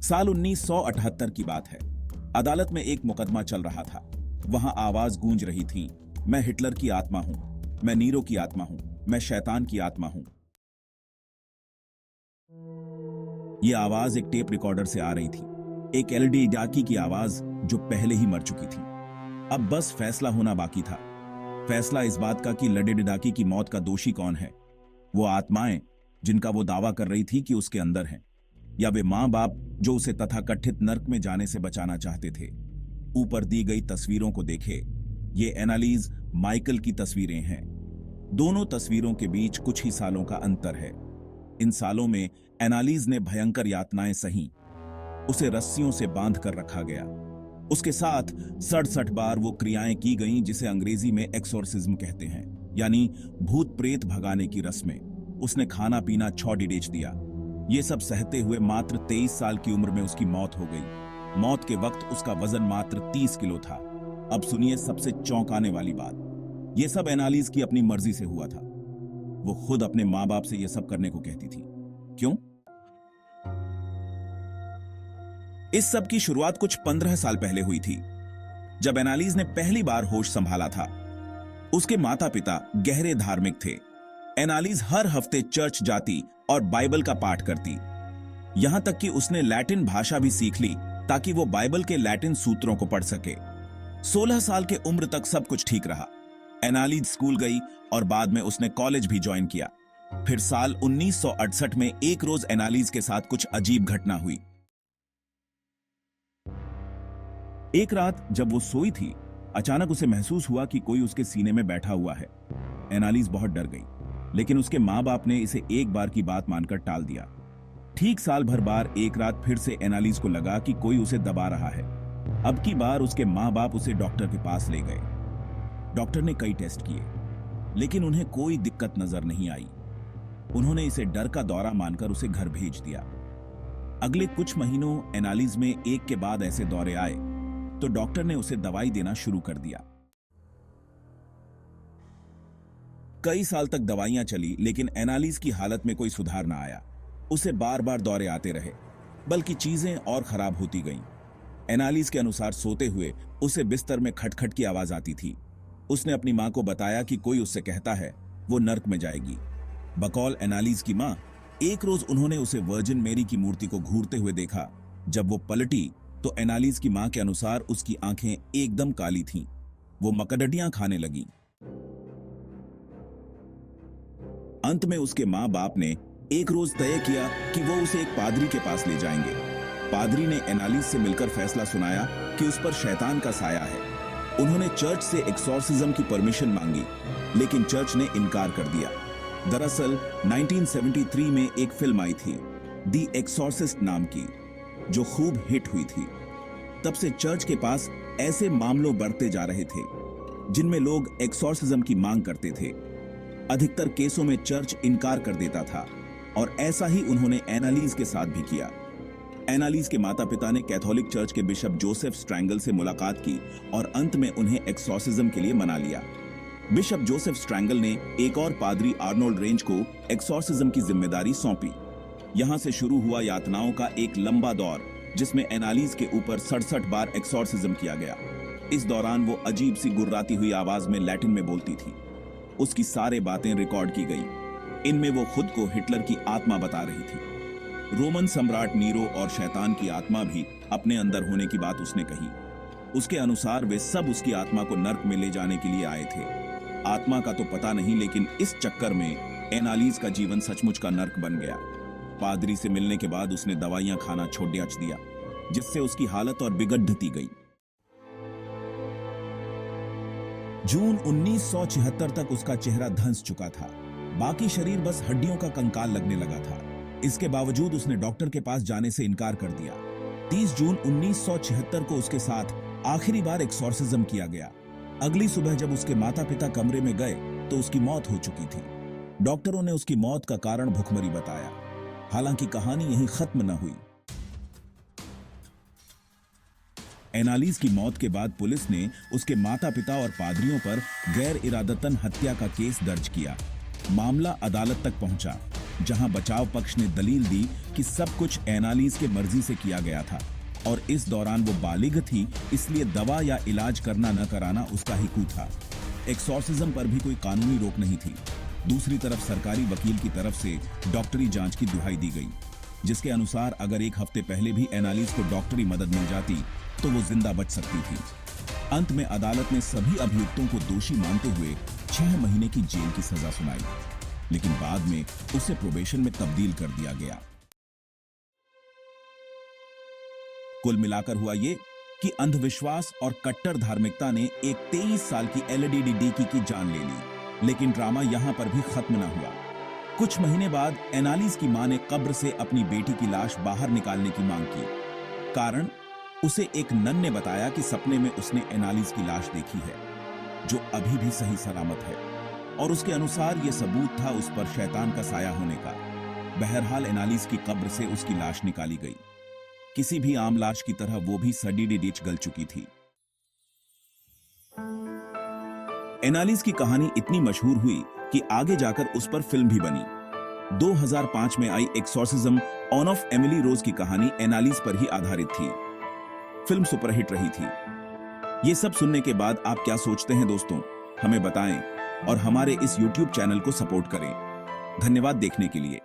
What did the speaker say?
साल 1978 की बात है। अदालत में एक मुकदमा चल रहा था। वहां आवाज गूंज रही थी, मैं हिटलर की आत्मा हूं, मैं नीरो की आत्मा हूं, मैं शैतान की आत्मा हूं। यह आवाज एक टेप रिकॉर्डर से आ रही थी, एक एलडी डाकी की आवाज जो पहले ही मर चुकी थी। अब बस फैसला होना बाकी था। फैसला इस बात का कि लडे डाकी की मौत का दोषी कौन है। वो आत्माएं जिनका वो दावा कर रही थी कि उसके अंदर हैं, या वे मां बाप जो उसे तथाकथित नर्क में जाने से बचाना चाहते थे। ऊपर दी गई तस्वीरों को देखे। ये एनालीज माइकल की तस्वीरें हैं। दोनों तस्वीरों के बीच कुछ ही सालों का अंतर है। इन सालों में एनालीज ने भयंकर यातनाएं सही। उसे रस्सियों से बांध कर रखा गया। उसके साथ 67 बार वो क्रियाएं की गईं जिसे अंग्रेजी में एक्सोर्सिज्म कहते हैं, यानी भूत प्रेत भगाने की रस्में। उसने खाना पीना छौड़ीडेच दिया। ये सब सहते हुए मात्र 23 साल की उम्र में उसकी मौत हो गई। मौत के वक्त उसका वजन मात्र 30 किलो था। अब सुनिए सबसे चौंकाने वाली बात। यह सब एनालिस की अपनी मर्जी से हुआ था। वो खुद अपने मां बाप से यह सब करने को कहती थी। क्यों? इस सब की शुरुआत कुछ 15 साल पहले हुई थी, जब एनालिस ने पहली बार होश संभाला था। उसके माता पिता गहरे धार्मिक थे। एनालिस हर हफ्ते चर्च जाती और बाइबल का पाठ करती। यहां तक कि उसने लैटिन भाषा भी सीख ली ताकि वो बाइबल के लैटिन सूत्रों को पढ़ सके। 16 साल के उम्र तक सब कुछ ठीक रहा। एनालिस स्कूल गई और बाद में उसने कॉलेज भी ज्वाइन किया। फिर साल 1968 में एक रोज एनालिस के साथ कुछ अजीब घटना हुई। एक रात जब वो सोई थी, अचानक उसे महसूस हुआ कि कोई उसके सीने में बैठा हुआ है। एनालिस बहुत डर गई, लेकिन उसके मां बाप ने इसे एक बार की बात मानकर टाल दिया। ठीक साल भर बाद एक रात फिर से एनालिस को लगा कि कोई उसे दबा रहा है। अब की बार उसके मां बाप उसे डॉक्टर के पास ले गए। डॉक्टर ने कई टेस्ट किए, लेकिन उन्हें कोई दिक्कत नजर नहीं आई। उन्होंने इसे डर का दौरा मानकर उसे घर भेज दिया। अगले कुछ महीनों एनालिस में एक के बाद ऐसे दौरे आए तो डॉक्टर ने उसे दवाई देना शुरू कर दिया। कई साल तक दवाइयां चली, लेकिन एनालिस की हालत में कोई सुधार ना आया। उसे बार बार दौरे आते रहे, बल्कि चीजें और खराब होती गईं। एनालिस के अनुसार सोते हुए उसे बिस्तर में खटखट की आवाज आती थी। उसने अपनी मां को बताया कि कोई उससे कहता है वो नर्क में जाएगी। बकौल एनालिस की मां, एक रोज उन्होंने उसे वर्जिन मेरी की मूर्ति को घूरते हुए देखा। जब वो पलटी तो एनालिस की मां के अनुसार उसकी आंखें एकदम काली थीं। वो मकड़ियां खाने लगी। अंत में उसके मां बाप ने एक रोज तय किया कि वो उसे एक पादरी के पास ले जाएंगे। पादरी ने एनालिस से मिलकर फैसला सुनाया कि उस पर शैतान का साया है। उन्होंने चर्च से एक्सोर्सिज्म की परमिशन मांगी, लेकिन चर्च ने इनकार कर दिया। दरअसल 1973 में एक फिल्म आई थी, द एक्सोर्सिस्ट नाम की, जो खूब हिट हुई थी। तब से चर्च के पास ऐसे मामलों बढ़ते जा रहे थे जिनमें लोग एक्सोर्सिज्म की मांग करते थे। अधिकतर केसों में चर्च इनकार कर देता था, और ऐसा ही उन्होंने एनालिस के साथ भी किया। एनालिस के माता पिता ने कैथोलिक चर्च के बिशप जोसेफ स्ट्रैंगल से मुलाकात की और अंत में उन्हें एक्सोर्सिज्म के लिए मना लिया। बिशप जोसेफ स्ट्रैंगल ने एक और पादरी आर्नोल्ड रेंज को एक्सोर्सिज्म की जिम्मेदारी सौंपी। यहां से शुरू हुआ यातनाओं का एक लंबा दौर, जिसमें एनालिस के ऊपर 67 बार एक्सोर्सिज्म किया गया। इस दौरान वो अजीब सी गुर्राती हुई आवाज में लैटिन में बोलती थी। उसकी सारी बातें रिकॉर्ड की गई। इनमें वो खुद को हिटलर की आत्मा बता रही थी। रोमन सम्राट नीरो और शैतान की आत्मा भी अपने अंदर होने की बात उसने कही। उसके अनुसार वे सब उसकी आत्मा को नर्क में ले जाने के लिए आए थे। आत्मा का तो पता नहीं, लेकिन इस चक्कर में एनालिस का जीवन सचमुच का नर्क बन गया। पादरी से मिलने के बाद उसने दवाइयां खाना छोड़ दिया, जिससे उसकी हालत और बिगड़ती गई। जून 1976 तक उसका चेहरा धंस चुका था। बाकी शरीर बस हड्डियों का कंकाल लगने लगा था। इसके बावजूद उसने डॉक्टर के पास जाने से इनकार कर दिया। 30 जून 1976 को उसके साथ आखिरी बार एक्सोर्सिज्म किया गया। अगली सुबह जब उसके माता पिता कमरे में गए तो उसकी मौत हो चुकी थी। डॉक्टरों ने उसकी मौत का कारण भुखमरी बताया। हालांकि कहानी यहीं खत्म न हुई। एनालिस की मौत के बाद पुलिस ने उसके माता पिता और पादरियों पर गैर इरादतन हत्या का केस दर्ज किया। मामला अदालत तक पहुंचा। जहां बचाव पक्ष ने दलील दी कि सब कुछ एनालिस के मर्जी से किया गया था और इस दौरान वो बालिग थी, इसलिए दवा या इलाज करना न कराना उसका ही कू था। एक्सॉर्सिज्म पर भी कोई कानूनी रोक नहीं थी। दूसरी तरफ सरकारी वकील की तरफ से डॉक्टरी जांच की दुहाई दी गई, जिसके अनुसार अगर एक हफ्ते पहले भी एनालिस को डॉक्टरी मदद मिल जाती तो वो जिंदा बच सकती थी। अंत में अदालत ने सभी अभियुक्तों को दोषी मानते हुए 6 महीने की जेल की सजा सुनाई, लेकिन बाद में उसे प्रोबेशन में तब्दील कर दिया गया। कुल मिलाकर हुआ ये कि अंधविश्वास और कट्टर धार्मिकता ने एक 23 साल की एलडीडी डिकी की जान ले ली, लेकिन ड्रामा यहां पर भी खत्म न हुआ। कुछ महीने बाद एनालिस की मां ने कब्र से अपनी बेटी की लाश बाहर निकालने की मांग की। कारण, उसे एक नन ने बताया कि सपने में उसने एनालिस की लाश देखी है, जो अभी भी सही सलामत है, और उसके अनुसार यह सबूत था उस पर शैतान का साया होने का। बहरहाल एनालिस की कब्र से उसकी लाश निकाली गई। किसी भी आम लाश की तरह वो भी सड़ी डिच गल चुकी थी। एनालिस की कहानी इतनी मशहूर हुई कि आगे जाकर उस पर फिल्म भी बनी। 2005 में आई एक्सॉर्सिज्म ऑन ऑफ एमिली रोज की कहानी एनालिस पर ही आधारित थी। फिल्म सुपरहिट रही थी। ये सब सुनने के बाद आप क्या सोचते हैं दोस्तों? हमें बताएं और हमारे इस YouTube चैनल को सपोर्ट करें। धन्यवाद देखने के लिए।